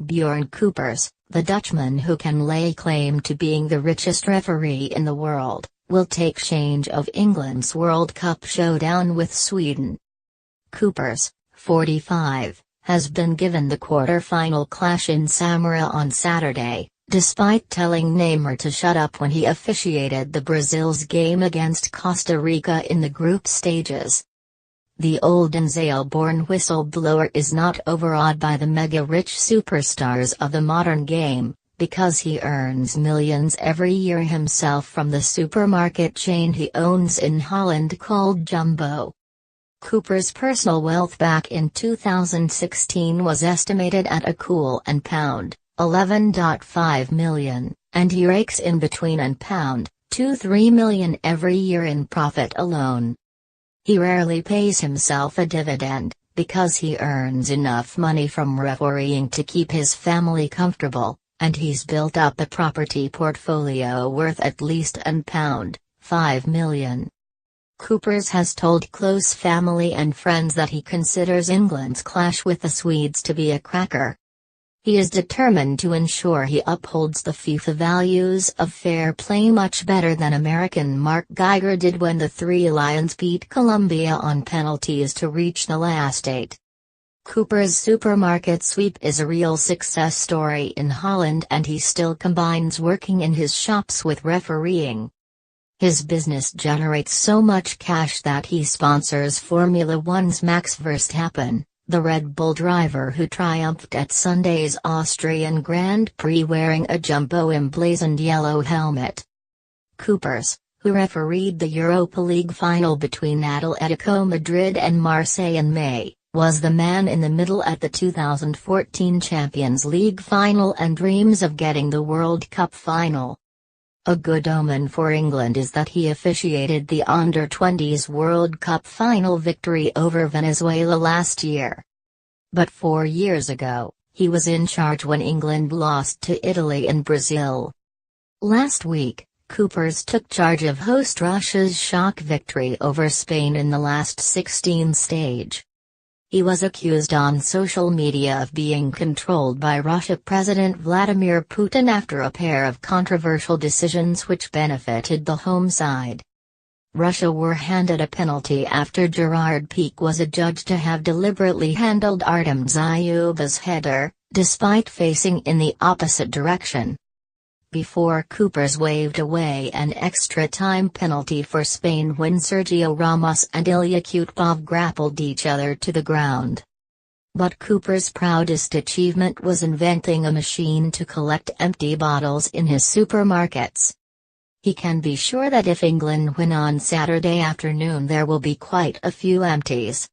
Bjorn Kuipers, the Dutchman who can lay claim to being the richest referee in the world, will take charge of England's World Cup showdown with Sweden. Kuipers, 45, has been given the quarter-final clash in Samara on Saturday, despite telling Neymar to shut up when he officiated the Brazil's game against Costa Rica in the group stages. The Oldenzaal-born whistleblower is not overawed by the mega-rich superstars of the modern game, because he earns millions every year himself from the supermarket chain he owns in Holland called Jumbo. Kuipers' personal wealth back in 2016 was estimated at a cool £11.5 million, and he rakes in between £2–3 million every year in profit alone. He rarely pays himself a dividend, because he earns enough money from refereeing to keep his family comfortable, and he's built up a property portfolio worth at least £5 million. Kuipers has told close family and friends that he considers England's clash with the Swedes to be a cracker. He is determined to ensure he upholds the FIFA values of fair play much better than American Mark Geiger did when the Three Lions beat Colombia on penalties to reach the last 8. Kuipers' supermarket sweep is a real success story in Holland, and he still combines working in his shops with refereeing. His business generates so much cash that he sponsors Formula One's Max Verstappen, the Red Bull driver who triumphed at Sunday's Austrian Grand Prix wearing a jumbo emblazoned yellow helmet. Kuipers, who refereed the Europa League final between Atletico Madrid and Marseille in May, was the man in the middle at the 2014 Champions League final and dreams of getting the World Cup final. A good omen for England is that he officiated the Under-20s World Cup final victory over Venezuela last year. But 4 years ago, he was in charge when England lost to Italy and Brazil. Last week, Kuipers took charge of host Russia's shock victory over Spain in the last 16 stage. He was accused on social media of being controlled by Russia President Vladimir Putin after a pair of controversial decisions which benefited the home side. Russia were handed a penalty after Gerard Piqué was adjudged to have deliberately handled Artem Dzyuba's header, despite facing in the opposite direction. Before Kuipers waved away an extra-time penalty for Spain when Sergio Ramos and Ilya Kutpov grappled each other to the ground. But Kuipers' proudest achievement was inventing a machine to collect empty bottles in his supermarkets. He can be sure that if England win on Saturday afternoon there will be quite a few empties.